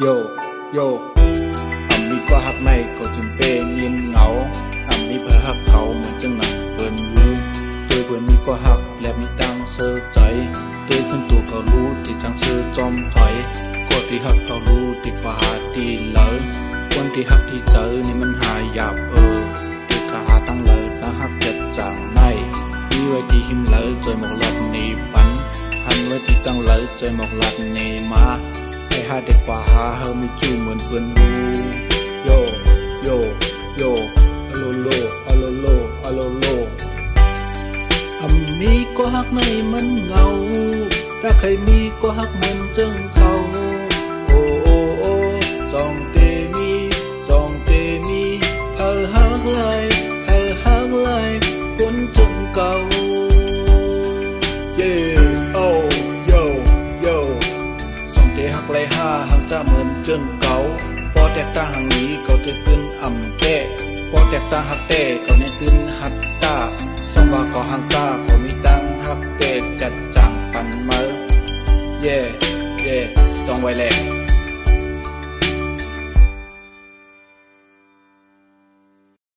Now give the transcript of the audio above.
โยโยมีก็ฮักในก็จึงเป็นยิ้มเหงามีเพื่อฮักเขาเหมือนจังหนังเปิ้นรู้ตัวเปิ้นมีก็ฮักและมีตั้งเสื้อใจตัวขึ้นตัวเขารู้ที่จังเสื้อจอมไผก็ที่ฮักเขารู้ที่ว่าหาดีเลยคนที่ฮักที่เจอนี่มันหายากที่ขาหาตั้งเลยตั้งฮักเจ็ดจางในมีไว้ที่หิมเลยจอยหมอกลัดนี่ปันหันไว้ที่ตั้งเลยจอยหมอกลัดนี่มาให้หาเด็กกว่าหาเฮามีจูเหมือนเปิ้นรู้โยโยโยอะโลโลอะโลโลอะโลโลมีก็ฮักในมันเหงาถ้าใครมีก็ฮักเหมือนจังเขาโอ้โอ้โอ้สองเตมีฮักไหลคนจังเก่าเย่โอ้โยโยสองเตฮักไหลหังจะเหมือนจังเก่าพอแตกต่างหังนี้เขาจะตื่นแก่พอแตกต่างฮักแต่เขาเนี่ยตื่นฮักตาสองว่าเขาหังตาเขามีตั้งฮักแต่จัดจังปันเมอเย่ต้องไว้แล